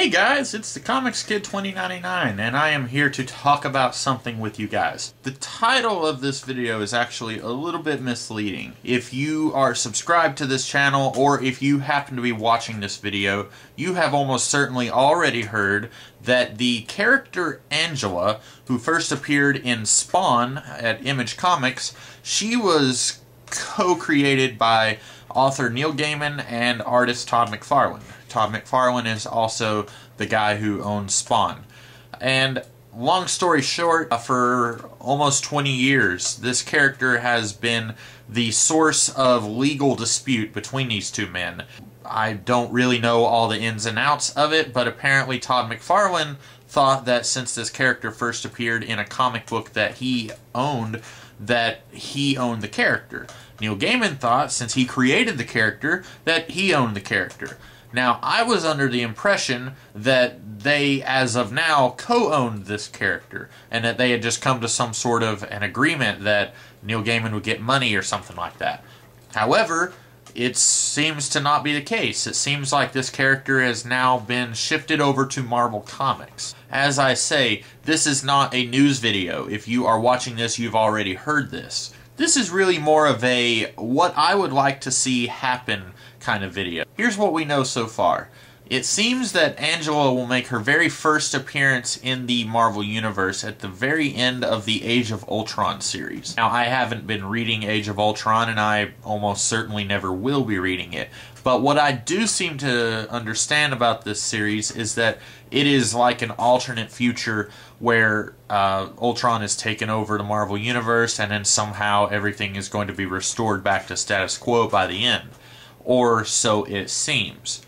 Hey guys, it's the Comics Kid 2099, and I am here to talk about something with you guys. The title of this video is actually a little bit misleading. If you are subscribed to this channel, or if you happen to be watching this video, you have almost certainly already heard that the character Angela, who first appeared in Spawn at Image Comics, she was co-created by author Neil Gaiman and artist Todd McFarlane. Todd McFarlane is also the guy who owns Spawn. And long story short, for almost 20 years, this character has been the source of legal dispute between these two men. I don't really know all the ins and outs of it, but apparently Todd McFarlane thought that since this character first appeared in a comic book that he owned the character. Neil Gaiman thought, since he created the character, that he owned the character. Now, I was under the impression that they, as of now, co-owned this character, and that they had just come to some sort of an agreement that Neil Gaiman would get money or something like that. However, it seems to not be the case. It seems like this character has now been shifted over to Marvel Comics. As I say, this is not a news video. If you are watching this, you've already heard this. This is really more of a what I would like to see happen kind of video. Here's what we know so far. It seems that Angela will make her very first appearance in the Marvel Universe at the very end of the Age of Ultron series. Now, I haven't been reading Age of Ultron, and I almost certainly never will be reading it. But what I do seem to understand about this series is that it is like an alternate future where Ultron is taken over the Marvel Universe, and then somehow everything is going to be restored back to status quo by the end. Or so it seems.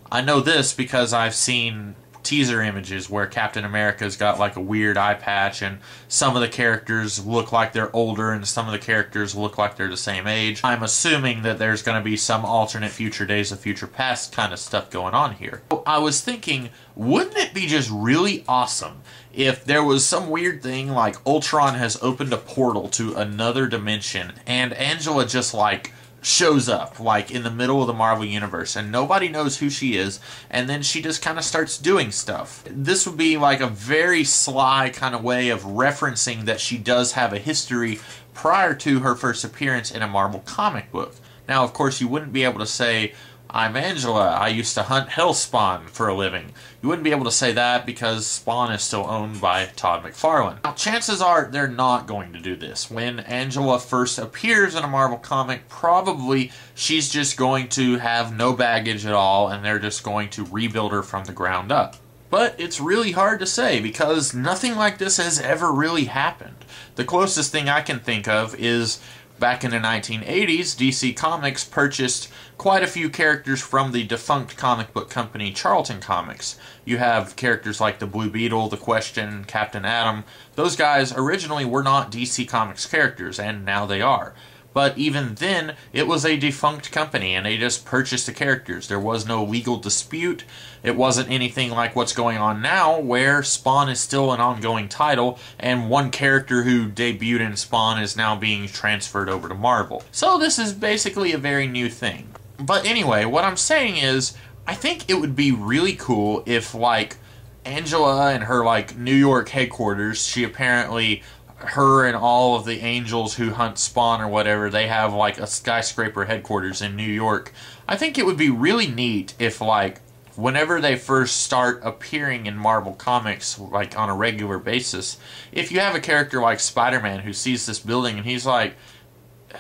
I know this because I've seen teaser images where Captain America's got like a weird eye patch, and some of the characters look like they're older and some of the characters look like they're the same age. I'm assuming that there's going to be some alternate future Days of Future Past kind of stuff going on here. I was thinking, wouldn't it be just really awesome if there was some weird thing like Ultron has opened a portal to another dimension and Angela just like shows up, like, in the middle of the Marvel Universe, and nobody knows who she is, and then she just kind of starts doing stuff. This would be like a very sly kind of way of referencing that she does have a history prior to her first appearance in a Marvel comic book. Now, of course, you wouldn't be able to say, I'm Angela, I used to hunt Hellspawn for a living. You wouldn't be able to say that because Spawn is still owned by Todd McFarlane. Now, chances are they're not going to do this. When Angela first appears in a Marvel comic, probably she's just going to have no baggage at all, and they're just going to rebuild her from the ground up. But it's really hard to say because nothing like this has ever really happened. The closest thing I can think of is back in the 1980s, DC Comics purchased quite a few characters from the defunct comic book company Charlton Comics. You have characters like the Blue Beetle, the Question, Captain Atom. Those guys originally were not DC Comics characters, and now they are. But even then, it was a defunct company, and they just purchased the characters. There was no legal dispute. It wasn't anything like what's going on now, where Spawn is still an ongoing title, and one character who debuted in Spawn is now being transferred over to Marvel. So this is basically a very new thing. But anyway, what I'm saying is, I think it would be really cool if, like, Angela and her, like, New York headquarters, she apparently, her and all of the angels who hunt Spawn or whatever, they have like a skyscraper headquarters in New York. I think it would be really neat if, like, whenever they first start appearing in Marvel Comics, like on a regular basis, if you have a character like Spider-Man who sees this building and he's like,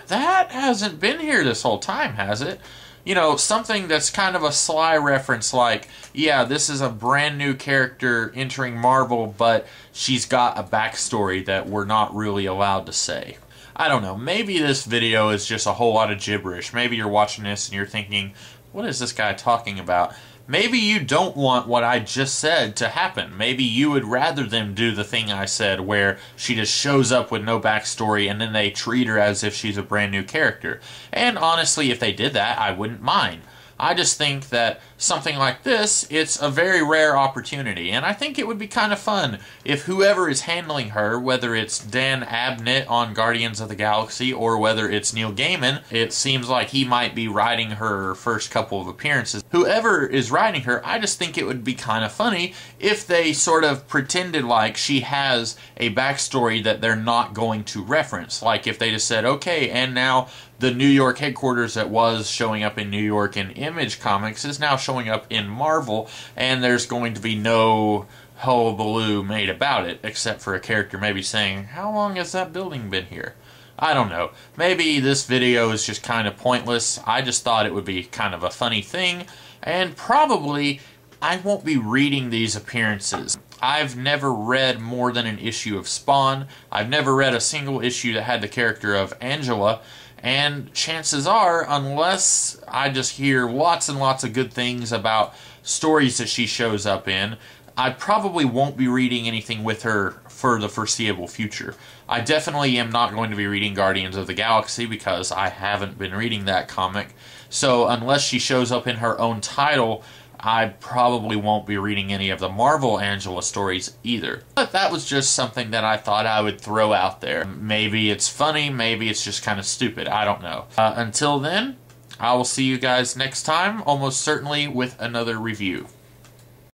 that hasn't been here this whole time, has it? You know, something that's kind of a sly reference like, yeah, this is a brand new character entering Marvel, but she's got a backstory that we're not really allowed to say. I don't know, maybe this video is just a whole lot of gibberish. Maybe you're watching this and you're thinking, what is this guy talking about? Maybe you don't want what I just said to happen. Maybe you would rather them do the thing I said where she just shows up with no backstory and then they treat her as if she's a brand new character. And honestly, if they did that, I wouldn't mind. I just think that something like this, it's a very rare opportunity, and I think it would be kind of fun if whoever is handling her, whether it's Dan Abnett on Guardians of the Galaxy or whether it's Neil Gaiman, it seems like he might be writing her first couple of appearances. Whoever is writing her, I just think it would be kind of funny if they sort of pretended like she has a backstory that they're not going to reference. Like if they just said, okay, and now the New York headquarters that was showing up in New York in Image Comics is now showing up in Marvel, and there's going to be no hullabaloo made about it, except for a character maybe saying, how long has that building been here? I don't know. Maybe this video is just kind of pointless. I just thought it would be kind of a funny thing, and probably I won't be reading these appearances. I've never read more than an issue of Spawn. I've never read a single issue that had the character of Angela, and chances are, unless I just hear lots and lots of good things about stories that she shows up in, I probably won't be reading anything with her for the foreseeable future. I definitely am not going to be reading Guardians of the Galaxy because I haven't been reading that comic. So unless she shows up in her own title, I probably won't be reading any of the Marvel Angela stories either. But that was just something that I thought I would throw out there. Maybe it's funny, maybe it's just kind of stupid, I don't know. Until then, I will see you guys next time, almost certainly with another review.